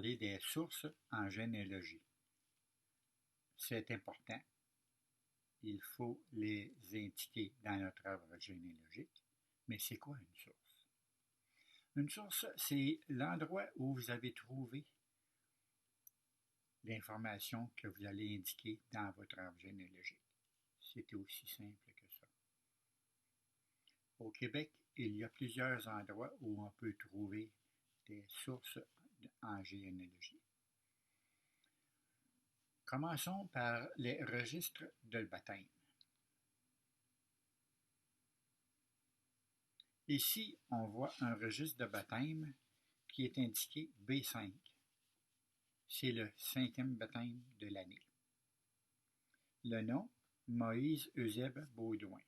parler des sources en généalogie. C'est important. Il faut les indiquer dans notre arbre généalogique. Mais c'est quoi une source? Une source, c'est l'endroit où vous avez trouvé l'information que vous allez indiquer dans votre arbre généalogique. C'est aussi simple que ça. Au Québec, il y a plusieurs endroits où on peut trouver des sources en généalogie. Commençons par les registres de baptême. Ici, on voit un registre de baptême qui est indiqué B5. C'est le 5e baptême de l'année. Le nom, Moïse Eusèbe Baudouin.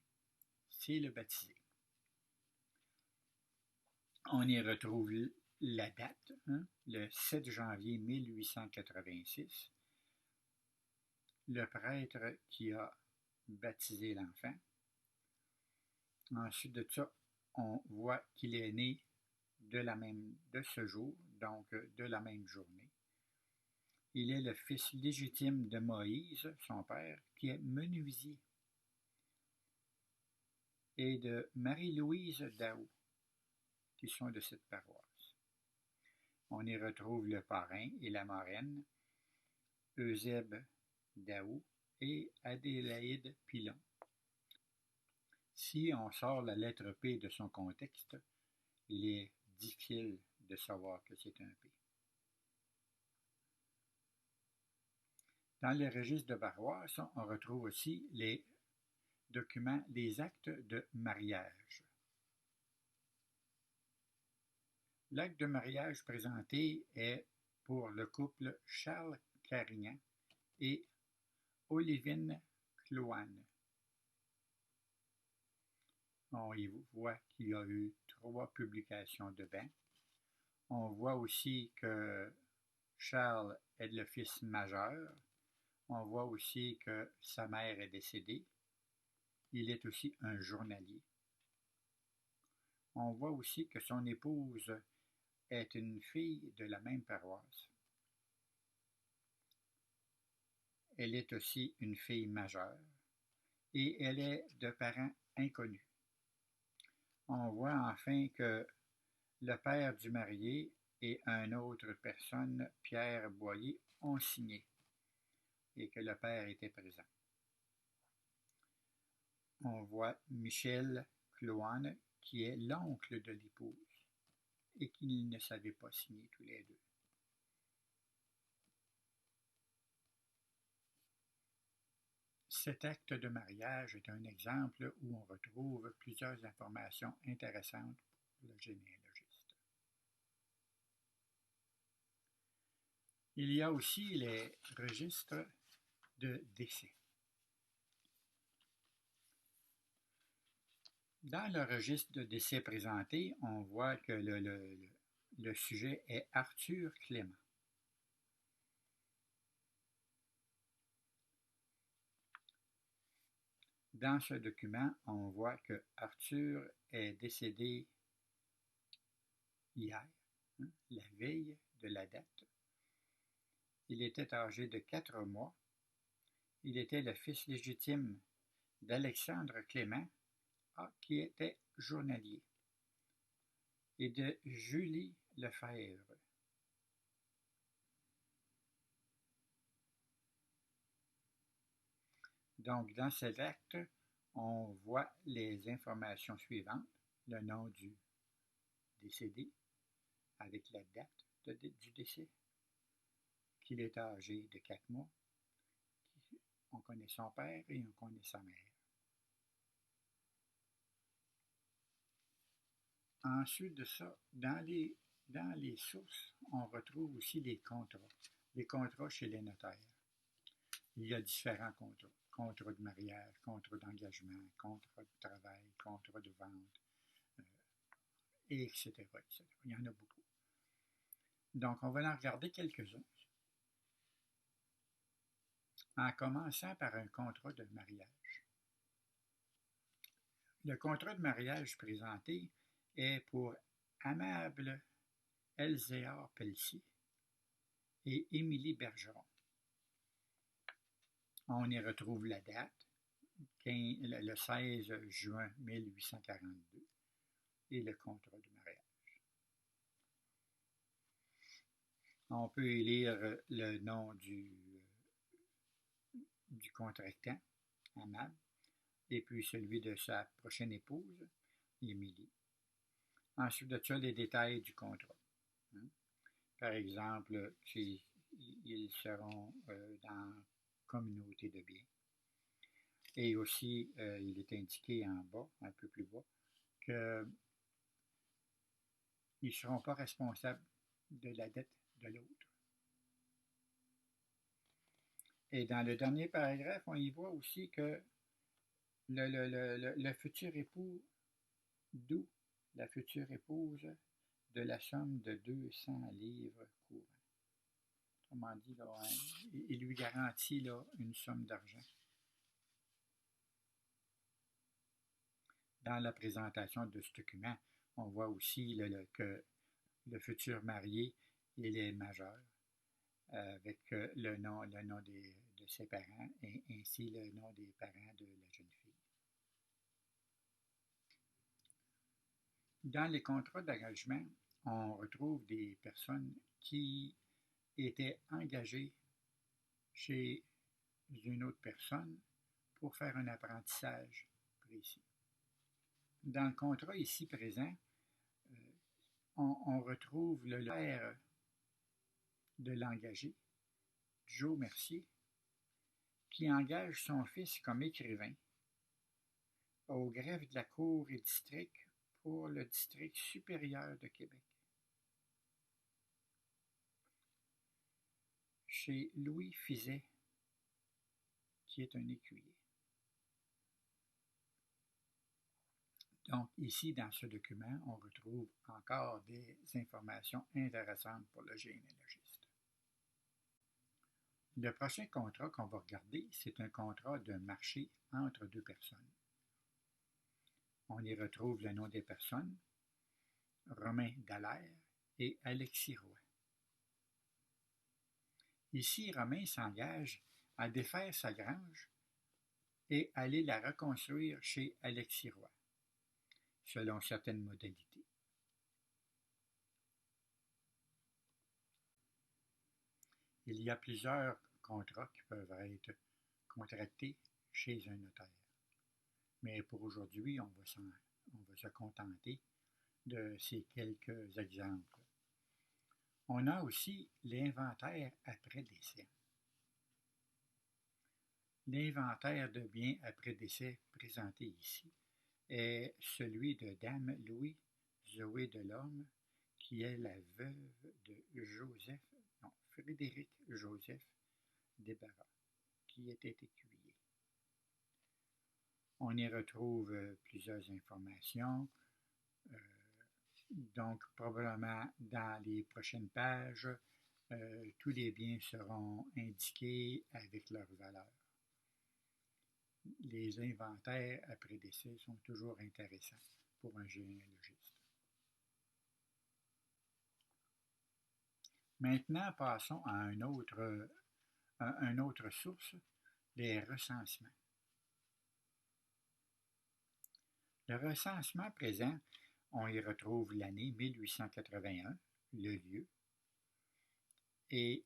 C'est le baptisé. On y retrouve la date, le 7 janvier 1886, le prêtre qui a baptisé l'enfant. Ensuite de ça, on voit qu'il est né de ce jour, donc de la même journée. Il est le fils légitime de Moïse, son père, qui est menuisier, et de Marie-Louise Daou, qui sont de cette paroisse. On y retrouve le parrain et la marraine, Eusèbe Daou et Adélaïde Pilon. Si on sort la lettre P de son contexte, il est difficile de savoir que c'est un P. Dans les registres de paroisse, on retrouve aussi les documents, les actes de mariage. L'acte de mariage présenté est pour le couple Charles Carignan et Olivine Cloane. On y voit qu'il y a eu 3 publications de bain. On voit aussi que Charles est le fils majeur. On voit aussi que sa mère est décédée. Il est aussi un journalier. On voit aussi que son épouse est une fille de la même paroisse. Elle est aussi une fille majeure et elle est de parents inconnus. On voit enfin que le père du marié et une autre personne, Pierre Boyer, ont signé et que le père était présent. On voit Michel Cloane, qui est l'oncle de l'épouse, et qu'ils ne savaient pas signer tous les deux. Cet acte de mariage est un exemple où on retrouve plusieurs informations intéressantes pour le généalogiste. Il y a aussi les registres de décès. Dans le registre de décès présenté, on voit que le sujet est Arthur Clément. Dans ce document, on voit que Arthur est décédé hier, la veille de la date. Il était âgé de 4 mois. Il était le fils légitime d'Alexandre Clément, qui était journalier, et de Julie Lefebvre. Donc, dans cet acte, on voit les informations suivantes. Le nom du décédé, avec la date du décès, qu'il est âgé de 4 mois, on connaît son père et on connaît sa mère. Ensuite de ça, dans les sources, on retrouve aussi les contrats chez les notaires. Il y a différents contrats. Contrat de mariage, contrat d'engagement, contrat de travail, contrat de vente, etc., etc. Il y en a beaucoup. Donc, on va en regarder quelques-uns. En commençant par un contrat de mariage. Le contrat de mariage présenté est pour Amable Elzéar Pelletier et Émilie Bergeron. On y retrouve la date, le 16 juin 1842, et le contrat de mariage. On peut y lire le nom du contractant, Amable, et puis celui de sa prochaine épouse, Émilie. Ensuite de ça, les détails du contrat. Par exemple, ils seront dans communauté de biens. Et aussi, il est indiqué en bas, un peu plus bas, qu'ils ne seront pas responsables de la dette de l'autre. Et dans le dernier paragraphe, on y voit aussi que le futur époux doux la future épouse de la somme de 200 livres courants. Autrement dit, là, il lui garantit là, une somme d'argent. Dans la présentation de ce document, on voit aussi que le futur marié, il est majeur, avec le nom de ses parents et ainsi le nom des parents de la jeune fille. Dans les contrats d'engagement, on retrouve des personnes qui étaient engagées chez une autre personne pour faire un apprentissage précis. Dans le contrat ici présent, on retrouve le père de l'engagé, Joe Mercier, qui engage son fils comme écrivain au greffe de la Cour et district pour le district supérieur de Québec. Chez Louis Fizet, qui est un écuyer. Donc, ici, dans ce document, on retrouve encore des informations intéressantes pour le généalogiste. Le prochain contrat qu'on va regarder, c'est un contrat de marché entre deux personnes. On y retrouve le nom des personnes, Romain Dallaire et Alexis Roy. Ici, Romain s'engage à défaire sa grange et aller la reconstruire chez Alexis Roy, selon certaines modalités. Il y a plusieurs contrats qui peuvent être contractés chez un notaire. Mais pour aujourd'hui, on va se contenter de ces quelques exemples. On a aussi l'inventaire après décès. L'inventaire de biens après décès présenté ici est celui de Dame Louis Zoé Delorme, qui est la veuve de Frédéric Joseph Desbarras, qui était écuyer. On y retrouve plusieurs informations, donc probablement dans les prochaines pages, tous les biens seront indiqués avec leur valeur. Les inventaires après décès sont toujours intéressants pour un généalogiste. Maintenant, passons à une autre source, les recensements. Le recensement présent, on y retrouve l'année 1881, le lieu, et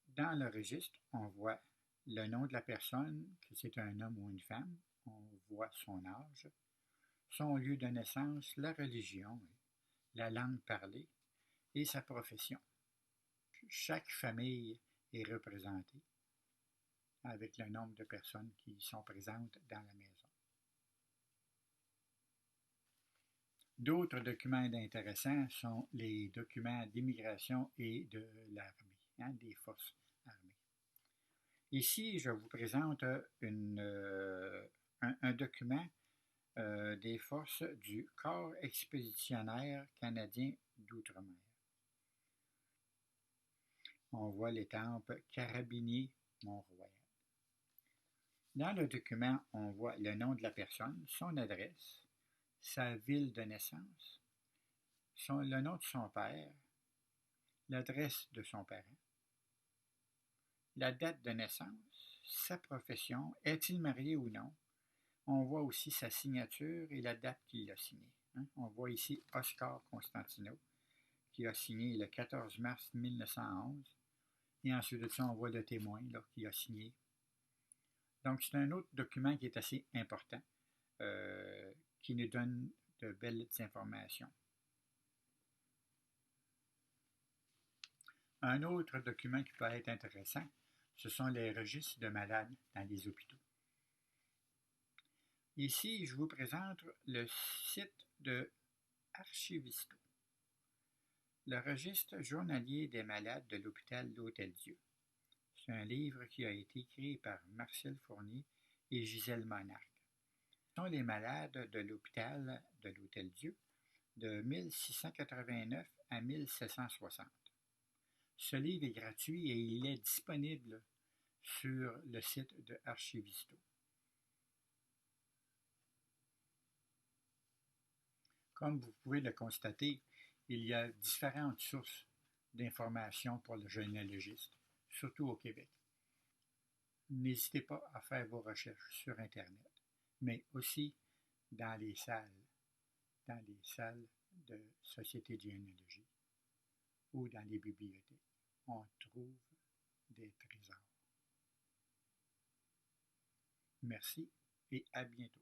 dans le registre, on voit le nom de la personne, que c'est un homme ou une femme, on voit son âge, son lieu de naissance, la religion, la langue parlée et sa profession. Chaque famille est représentée avec le nombre de personnes qui sont présentes dans la maison. D'autres documents intéressants sont les documents d'immigration et de l'armée, des forces armées. Ici, je vous présente un document des forces du Corps expéditionnaire canadien d'outre-mer. On voit l'étampe Carabinier Mont-Royal. Dans le document, on voit le nom de la personne, son adresse, sa ville de naissance, le nom de son père, l'adresse de son parent, la date de naissance, sa profession, est-il marié ou non. On voit aussi sa signature et la date qu'il a signée. On voit ici Oscar Constantino, qui a signé le 14 mars 1911. Et ensuite de ça, on voit le témoin là, qui a signé. Donc, c'est un autre document qui est assez important, qui nous donne de belles informations. Un autre document qui peut être intéressant, ce sont les registres de malades dans les hôpitaux. Ici, je vous présente le site de Archivisto, le registre journalier des malades de l'hôpital L'Hôtel-Dieu. C'est un livre qui a été écrit par Marcel Fournier et Gisèle Monarque. Ce sont les malades de l'hôpital de l'Hôtel-Dieu de 1689 à 1760. Ce livre est gratuit et il est disponible sur le site de Archivisto. Comme vous pouvez le constater, il y a différentes sources d'informations pour le généalogiste, surtout au Québec. N'hésitez pas à faire vos recherches sur Internet, mais aussi dans les salles de sociétés de généalogie ou dans les bibliothèques. On trouve des trésors. Merci et à bientôt.